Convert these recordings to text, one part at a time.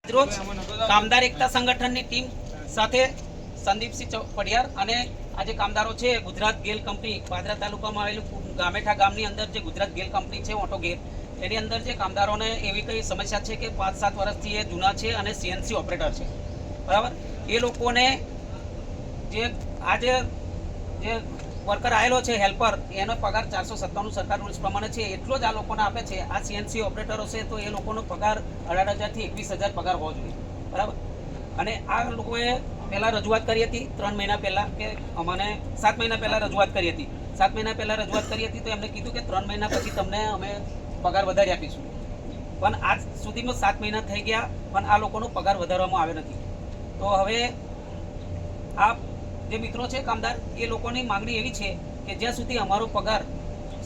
રોજ કામદાર એકતા સંગઠનની ટીમ સાથે સંદીપસિંહ પડિયાર અને આજે કામદારો છે ગુજરાત ગેલ કંપની પાદરા તાલુકામાં આવેલું ગામેઠા ગામની અંદર જે ગુજરાત ગેલ કંપની છે ઓટો ગેલ એની અંદર જે કામદારોને એવી કઈ સમસ્યા છે કે 5-7 વર્ષથી એ જૂના છે અને સીએનસી ઓપરેટર છે, બરાબર. એ લોકોને જે આજે જે વર્કર આવેલો છે હેલ્પર, એનો પગાર 497 સરકાર રૂલ્સ પ્રમાણે છે એટલો જ આ લોકોને આપે છે. આ સીએનસી ઓપરેટરો છે તો એ લોકોનો પગાર 18,000 થી 21,000 પગાર હોવો જોઈએ, બરાબર. અને આ લોકોએ પહેલાં રજૂઆત કરી હતી 3 મહિના પહેલાં કે અમને 7 મહિના પહેલાં રજૂઆત કરી હતી. 7 મહિના પહેલાં રજૂઆત કરી હતી તો એમને કીધું કે 3 મહિના પછી તમને અમે પગાર વધારી આપીશું, પણ આજ સુધીમાં 7 મહિના થઈ ગયા પણ આ લોકોનો પગાર વધારવામાં આવ્યો નથી. તો હવે આ જે મિત્રો છે કામદાર, એ લોકોની માંગણી એવી છે કે જ્યાં સુધી અમારો પગાર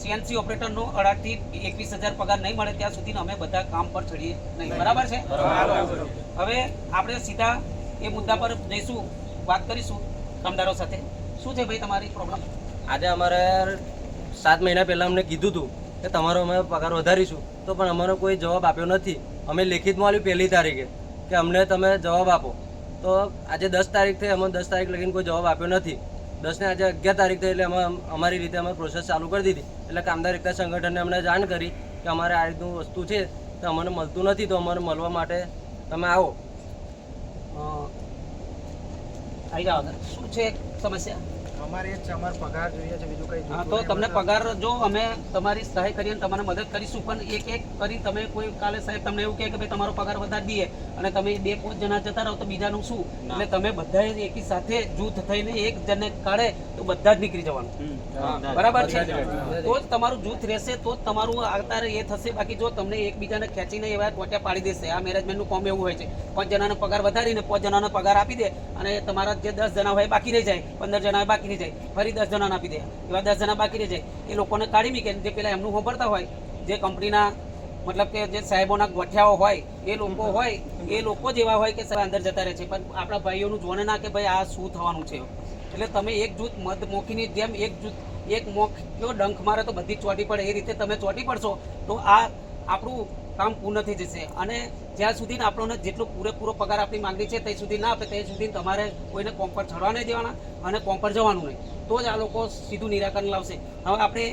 સીએનસી ઓપરેટરનો 18,000 થી 21,000 પગાર નહીં મળે ત્યાં સુધી અમે બધા કામ પર ચડીએ નહીં, બરાબર છે. હવે આપણે સીધા એ મુદ્દા પર જઈશું, વાત કરીશું કામદારો સાથે. શું છે ભાઈ તમારી પ્રોબ્લેમ? આજે અમારે 7 મહિના પહેલાં અમને કીધું હતું કે તમારો અમે પગાર વધારીશું, તો પણ અમારો કોઈ જવાબ આપ્યો નથી. અમે લેખિતમાં આવ્યું 1લી તારીખે કે અમને તમે જવાબ આપો, તો આજે 10 તારીખ થઈ, અમે 10 તારીખ લગીને કોઈ જવાબ આપ્યો નથી. 10 ને આજે 11 તારીખ થઈ એટલે અમે અમારી રીતે અમે પ્રોસેસ ચાલુ કરી દીધી. એટલે કામદાર એકતા સંગઠનને અમને જાણ કરી કે અમારે આ રીતનું વસ્તુ છે તો અમને મળતું નથી, તો અમારે મળવા માટે તમે આવો. આવી જાઓ. શું છે સમસ્યા? અમારે એક છે, અમારો પગાર જોઈએ છે, બીજું કઈ. હા, તો તમને પગાર જો અમે તમારી સહાય કરીએ અને તમને મદદ કરીશું, પણ એક એક કરી તમે કોઈ કાલે સાહેબ તમને એવું કહે કે ભાઈ તમારો પગાર વધારી દઈએ અને તમે 2-5 જણા જતા રહો તો બીજાનું શું? એટલે તમે બધા એકી સાથે જૂથ થઈને એક જણને કાઢે તો બધા જ નીકળી જવાનું, બરાબર છે. તો જ તમારું જૂથ રહેશે, તો જ તમારું આગળ એ થશે. બાકી જો તમને એકબીજાને ખેંચીને એવા ટોટિયા પાડી દેશે, આ મેનેજમેન્ટનું કામ એવું હોય છે. 5 જણાનો પગાર વધારીને 5 જણાનો પગાર આપી દે અને તમારા જે 10 જણા હોય બાકી રહી જાય, 15 જણા બાકી રહી જાય, ફરી 10 જણાને આપી દે, એવા 10 જણા બાકી રહી જાય. એ લોકોને કાઢી મૂકે. જે પેલા એમનું સાંભળતા હોય, જે કંપનીના મતલબ કે જે સાહેબોના ગોઠિયાઓ હોય, એ લોકો હોય, એ લોકો જ એવા હોય કે સાહેબ અંદર જતા રહે છે, પણ આપણા ભાઈઓનું જોને ના કે ભાઈ આ શું થવાનું છે. એટલે તમે એક જૂથ મધમોખીની જેમ એક જૂથ એક મોખ કયો ડંખ મારે તો બધી ચોટી પડે, એ રીતે તમે ચોટી પડશો તો આ આપણું કામ પૂર્ણ થઈ જશે. અને જ્યાં સુધી આપણને જેટલો પૂરેપૂરો પગાર આપણી માંગણી છે ત્યાં સુધી ના આપે ત્યાં સુધી તમારે કોઈને કોમ પર ચડવા નહીં દેવાના અને કોમ પર જવાનું નહીં, તો જ આ લોકો સીધું નિરાકરણ લાવશે. હવે આપણે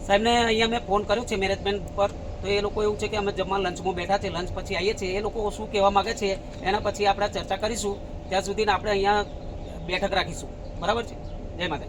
સાહેબને અહીંયા મેં ફોન કર્યો છે મેનેજમેન્ટ પર, તો એ લોકો એવું છે કે અમે જમવા લંચમાં બેઠા છે, લંચ પછી આવીએ છીએ. એ લોકો શું કહેવા માગે છે એના પછી આપણે ચર્ચા કરીશું. ત્યાં સુધી આપણે અહીંયા બેઠક રાખીશું, બરાબર છે. જય માતા.